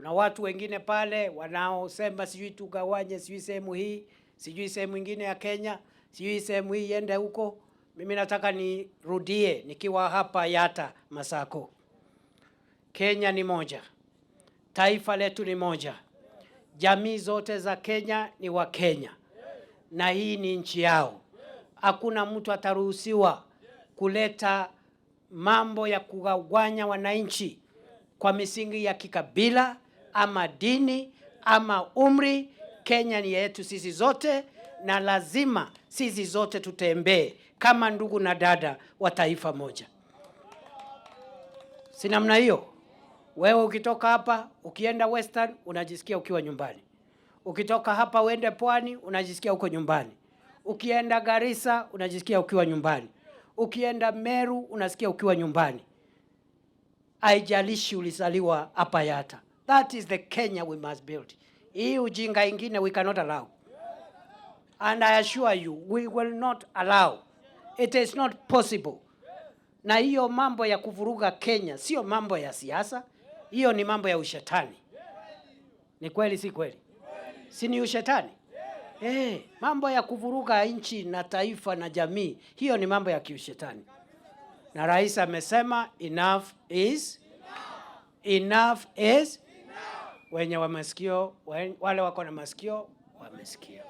Kuna watu wengine pale wanaosema sijui tugawanye, sijui sehemu hii, sijui sehemu nyingine ya Kenya, sijui sehemu hii iende huko. Mimi nataka nirudie nikiwa hapa Yatta Masako. Kenya ni moja. Taifa letu ni moja. Jamii zote za Kenya ni wa Kenya. Na hii ni nchi yao. Hakuna mtu ataruhusiwa kuleta mambo ya kugawanya wananchi kwa misingi ya kikabila ama dini ama umri. Kenya ni yetu sisi zote, na lazima sisi zote tutembee kama ndugu na dada wa taifa moja. Si namna hiyo? Wewe ukitoka hapa ukienda Western unajisikia ukiwa nyumbani. Ukitoka hapa uende Pwani unajisikia uko nyumbani. Ukienda Garissa unajisikia ukiwa nyumbani. Ukienda Meru unasikia ukiwa nyumbani. Haijalishi ulizaliwa hapa Yatta. That is the Kenya we must build. Hii ujinga ingine we cannot allow. And I assure you, we will not allow. It is not possible. Na hiyo mambo ya kuvuruga Kenya sio mambo ya siasa, hiyo ni mambo ya ushetani. Ni kweli si kweli? Si ni ushetani? Mambo ya kuvuruga nchi na taifa na jamii, hiyo ni mambo ya kiushetani. Na rais amesema enough is enough is enough. Wenye wa masikio, wale wako na masikio wamesikia.